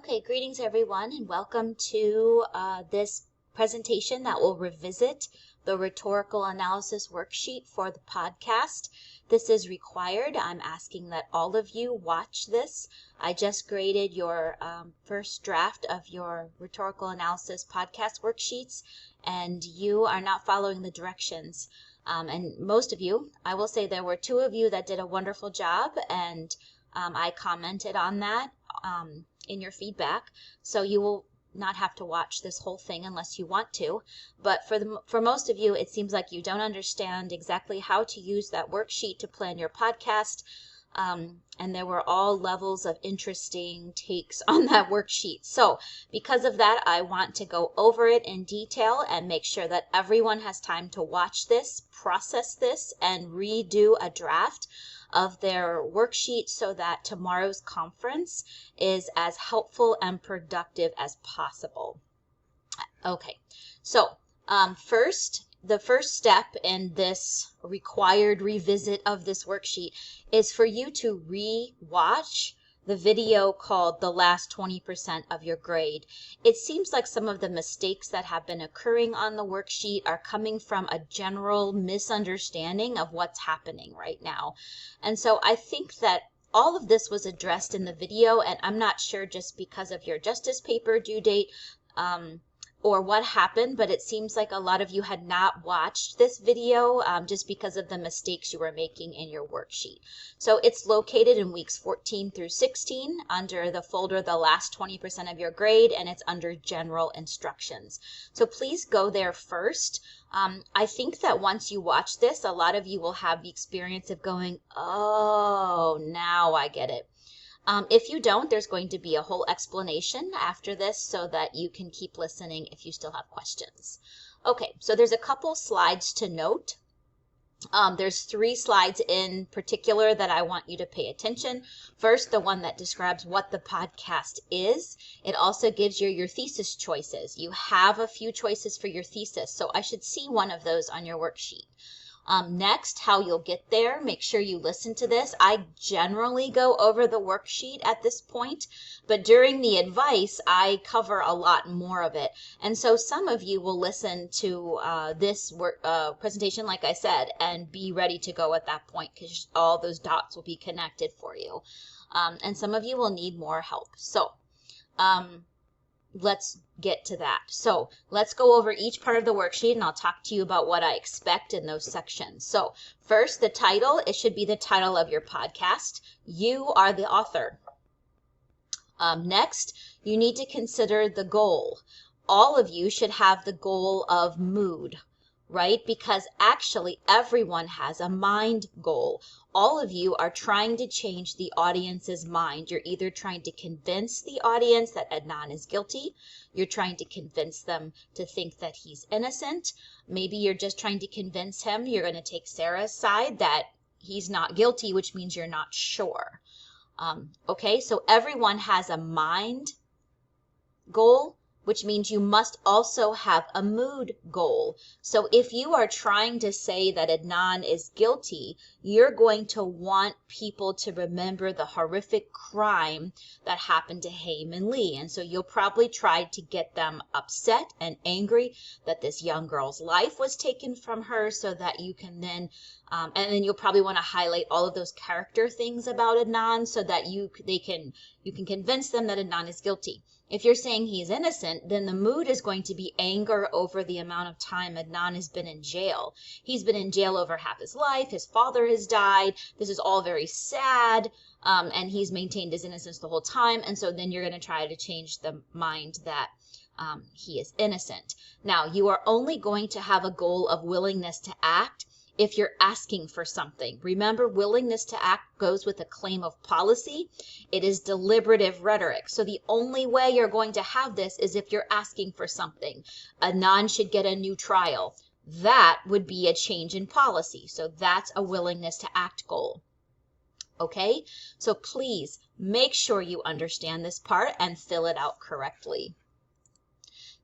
Okay, greetings everyone, and welcome to this presentation that will revisit the rhetorical analysis worksheet for the podcast. This is required. I'm asking that all of you watch this. I just graded your first draft of your rhetorical analysis podcast worksheets, and you are not following the directions. And most of you, I will say there were two of you that did a wonderful job, and I commented on that in your feedback, so you will not have to watch this whole thing unless you want to. But for most of you, it seems like you don't understand exactly how to use that worksheet to plan your podcast, and there were all levels of interesting takes on that worksheet. So because of that, I want to go over it in detail and make sure that everyone has time to watch this, process this, and redo a draft of their worksheet so that tomorrow's conference is as helpful and productive as possible. Okay, so the first step in this required revisit of this worksheet is for you to re-watch the video called The Last 20% of Your Grade. It seems like some of the mistakes that have been occurring on the worksheet are coming from a general misunderstanding of what's happening right now. And so I think that all of this was addressed in the video, and I'm not sure just because of your justice paper due date or what happened, but it seems like a lot of you had not watched this video just because of the mistakes you were making in your worksheet. So it's located in weeks 14 through 16 under the folder The Last 20% of Your Grade, and it's under General Instructions. So please go there first. I think that once you watch this, a lot of you will have the experience of going, oh, now I get it. If you don't, there's going to be a whole explanation after this so that you can keep listening if you still have questions. Okay, so there's a couple slides to note. There's 3 slides in particular that I want you to pay attention. First, the one that describes what the podcast is. It also gives you your thesis choices. You have a few choices for your thesis, so I should see one of those on your worksheet. Next, how you'll get there. Make sure you listen to this. I generally go over the worksheet at this point, but during the advice, I cover a lot more of it. And so some of you will listen to this presentation, like I said, and be ready to go at that point because all those dots will be connected for you. And some of you will need more help. So let's get to that. So let's go over each part of the worksheet, and I'll talk to you about what I expect in those sections. So first, the title. It should be the title of your podcast. You are the author. Next, you need to consider the goal. All of you should have the goal of mood, right? Because actually everyone has a mind goal. All of you are trying to change the audience's mind. You're either trying to convince the audience that Adnan is guilty. You're trying to convince them to think that he's innocent. Maybe you're just trying to convince him, you're going to take Sarah's side, that he's not guilty, which means you're not sure. Okay, so everyone has a mind goal, which means you must also have a mood goal. So if you are trying to say that Adnan is guilty, you're going to want people to remember the horrific crime that happened to Hae Min Lee. And so you'll probably try to get them upset and angry that this young girl's life was taken from her, so that you can then and then you'll probably want to highlight all of those character things about Adnan so that you can convince them that Adnan is guilty. If you're saying he's innocent, then the mood is going to be anger over the amount of time Adnan has been in jail. He's been in jail over half his life. His father has died. This is all very sad, and he's maintained his innocence the whole time. And so then you're going to try to change the mind that he is innocent. Now, you are only going to have a goal of willingness to act if you're asking for something. Remember, willingness to act goes with a claim of policy. It is deliberative rhetoric. So the only way you're going to have this is if you're asking for something. Adnan should get a new trial. That would be a change in policy. So that's a willingness to act goal. Okay? So please make sure you understand this part and fill it out correctly.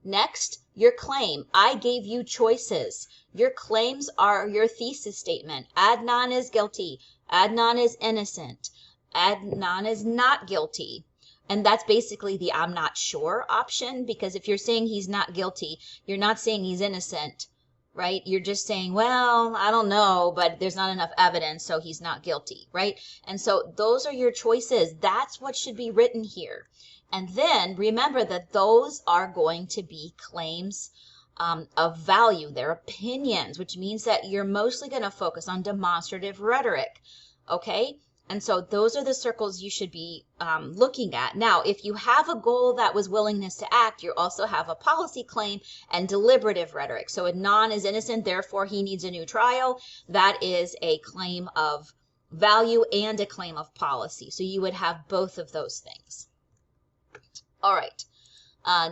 Next, your claim. I gave you choices. Your claims are your thesis statement. Adnan is guilty. Adnan is innocent. Adnan is not guilty. And that's basically the I'm not sure option, because if you're saying he's not guilty, you're not saying he's innocent, right? You're just saying, well, I don't know, but there's not enough evidence, so he's not guilty, right? And so those are your choices. That's what should be written here. And then remember that those are going to be claims of value. They're opinions, which means that you're mostly going to focus on demonstrative rhetoric, okay? And so those are the circles you should be looking at. Now, if you have a goal that was willingness to act, you also have a policy claim and deliberative rhetoric. So Adnan is innocent, therefore he needs a new trial. That is a claim of value and a claim of policy. So you would have both of those things. All right.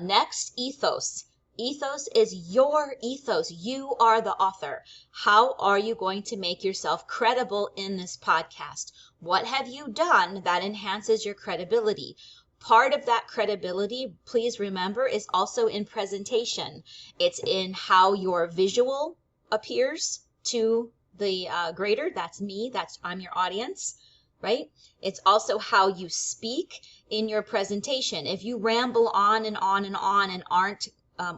Next, ethos. Ethos is your ethos. You are the author. How are you going to make yourself credible in this podcast? What have you done that enhances your credibility? Part of that credibility, please remember, is also in presentation. It's in how your visual appears to the grader. That's me. I'm your audience, right? It's also how you speak in your presentation. If you ramble on and on and on and aren't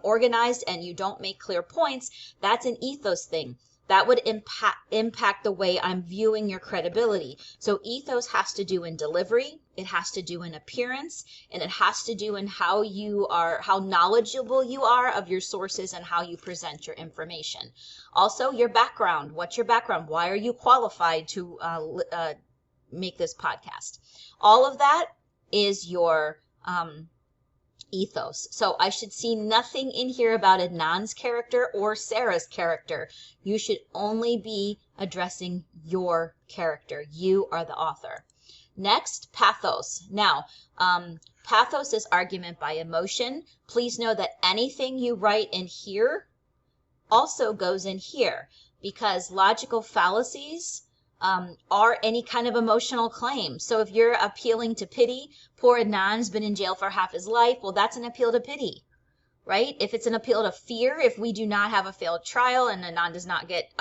organized and you don't make clear points, that's an ethos thing. That would impact the way I'm viewing your credibility. So ethos has to do in delivery, it has to do in appearance, and it has to do in how knowledgeable you are of your sources and how you present your information. Also, your background. What's your background? Why are you qualified to make this podcast? All of that is your ethos. So I should see nothing in here about Adnan's character or Sarah's character. You should only be addressing your character. You are the author. Next, pathos. Now, pathos is argument by emotion. Please know that anything you write in here also goes in here, because logical fallacies are any kind of emotional claim. So if you're appealing to pity, poor Adnan's been in jail for half his life, well, that's an appeal to pity, right? If it's an appeal to fear, if we do not have a failed trial and Adnan does not get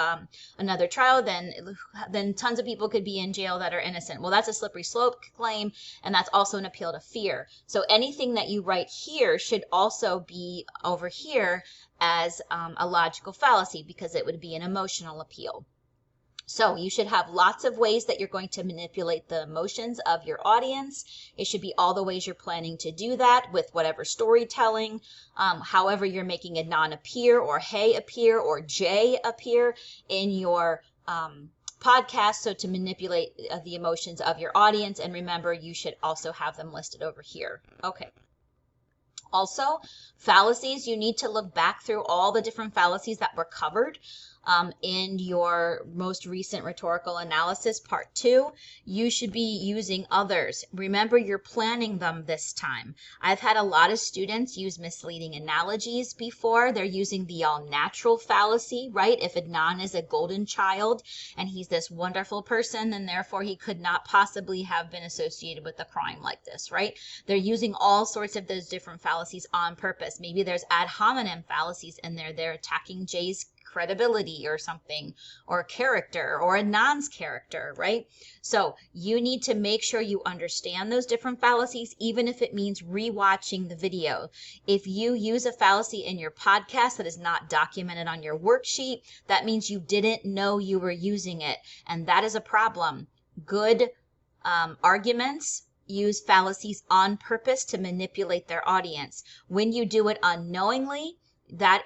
another trial, then tons of people could be in jail that are innocent. Well, that's a slippery slope claim, and that's also an appeal to fear. So anything that you write here should also be over here as a logical fallacy, because it would be an emotional appeal. So you should have lots of ways that you're going to manipulate the emotions of your audience. It should be all the ways you're planning to do that with whatever storytelling, however you're making Adnan appear, or Hay appear, or Jay appear in your podcast. So to manipulate the emotions of your audience, and remember, you should also have them listed over here. Okay. Also, fallacies, you need to look back through all the different fallacies that were covered in your most recent rhetorical analysis, part 2. You should be using others. Remember, you're planning them this time. I've had a lot of students use misleading analogies before. They're using the all-natural fallacy, right? If Adnan is a golden child and he's this wonderful person, then therefore he could not possibly have been associated with a crime like this, right? They're using all sorts of those different fallacies on purpose. Maybe there's ad hominem fallacies in there. They're attacking Jay's credibility or something, or character, or Adnan's character, right? So you need to make sure you understand those different fallacies, even if it means rewatching the video. If you use a fallacy in your podcast that is not documented on your worksheet, that means you didn't know you were using it, and that is a problem. Good arguments use fallacies on purpose to manipulate their audience. When you do it unknowingly, that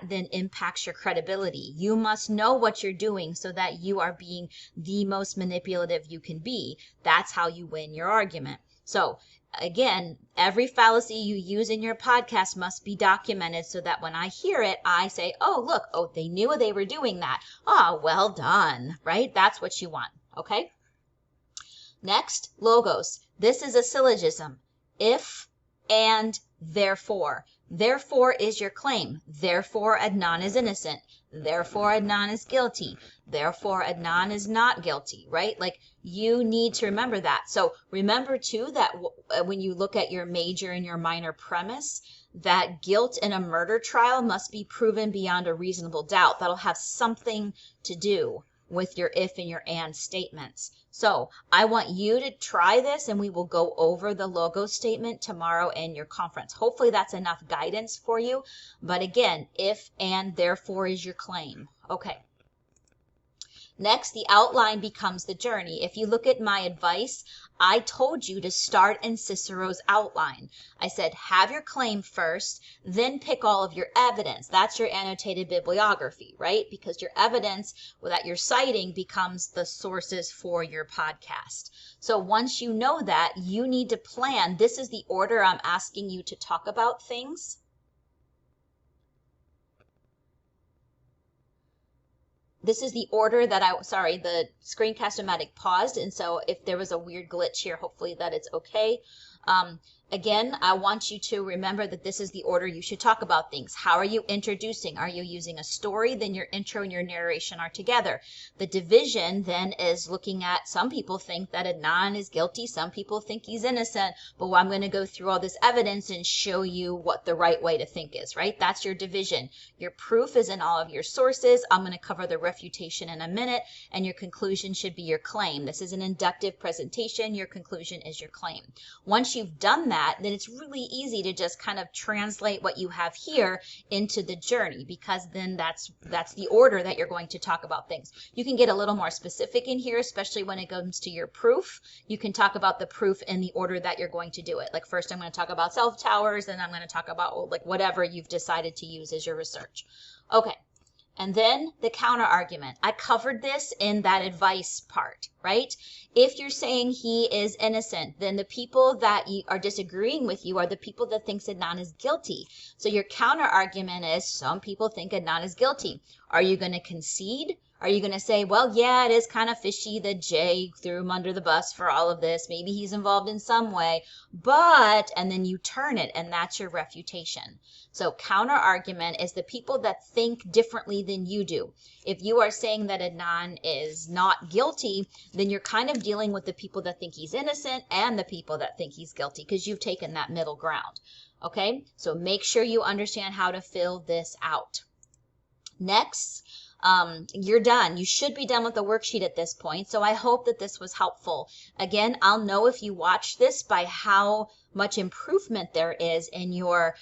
then impacts your credibility. You must know what you're doing so that you are being the most manipulative you can be. That's how you win your argument. So again, every fallacy you use in your podcast must be documented so that when I hear it, I say, oh, look, oh, they knew they were doing that. Ah, well done, right? That's what you want, okay? Next, logos. This is a syllogism. If, and, therefore. Therefore is your claim. Therefore, Adnan is innocent. Therefore, Adnan is guilty. Therefore, Adnan is not guilty, right? Like, you need to remember that. So remember, too, that when you look at your major and your minor premise, that guilt in a murder trial must be proven beyond a reasonable doubt. That'll have something to do with your if and your and statements. So I want you to try this, and we will go over the logo statement tomorrow in your conference. Hopefully that's enough guidance for you. But again, if and therefore is your claim. Okay. Next, the outline becomes the journey. If you look at my advice, I told you to start in Cicero's outline. I said, have your claim first, then pick all of your evidence. That's your annotated bibliography, right? Because your evidence that you're citing becomes the sources for your podcast. So once you know that, you need to plan. This is the order I'm asking you to talk about things. This is the order that the Screencast-O-Matic paused, and so if there was a weird glitch here, hopefully that it's okay. Again, I want you to remember that this is the order you should talk about things. How are you introducing? Are you using a story? Then your intro and your narration are together. The division then is looking at, some people think that Adnan is guilty, some people think he's innocent, but I'm going to go through all this evidence and show you what the right way to think is, right? That's your division. Your proof is in all of your sources. I'm going to cover the refutation in a minute, and your conclusion should be your claim. This is an inductive presentation. Your conclusion is your claim. Once you've done that, then it's really easy to just kind of translate what you have here into the journey, because then that's the order that you're going to talk about things. You can get a little more specific in here, especially when it comes to your proof. You can talk about the proof in the order that you're going to do it. Like first I'm going to talk about cell towers, then I'm going to talk about like whatever you've decided to use as your research. Okay. And then the counter argument. I covered this in that advice part, right? If you're saying he is innocent, then the people that are disagreeing with you are the people that think Adnan is guilty. So your counter argument is, some people think Adnan is guilty. Are you going to concede? Are you going to say, well, yeah, it is kind of fishy that Jay threw him under the bus for all of this. Maybe he's involved in some way, but, and then you turn it, and that's your refutation. So counter argument is the people that think differently than you do. If you are saying that Adnan is not guilty, then you're kind of dealing with the people that think he's innocent and the people that think he's guilty, because you've taken that middle ground. Okay, so make sure you understand how to fill this out. Next, you're done. You should be done with the worksheet at this point. So I hope that this was helpful. Again, I'll know if you watch this by how much improvement there is in your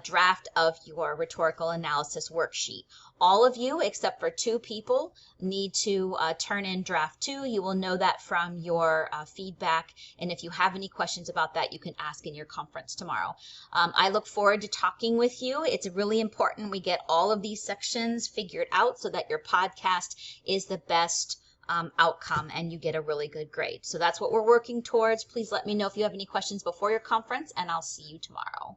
draft of your rhetorical analysis worksheet. All of you, except for 2 people, need to turn in draft 2. You will know that from your feedback. And if you have any questions about that, you can ask in your conference tomorrow. I look forward to talking with you. It's really important we get all of these sections figured out so that your podcast is the best outcome and you get a really good grade. So that's what we're working towards. Please let me know if you have any questions before your conference, and I'll see you tomorrow.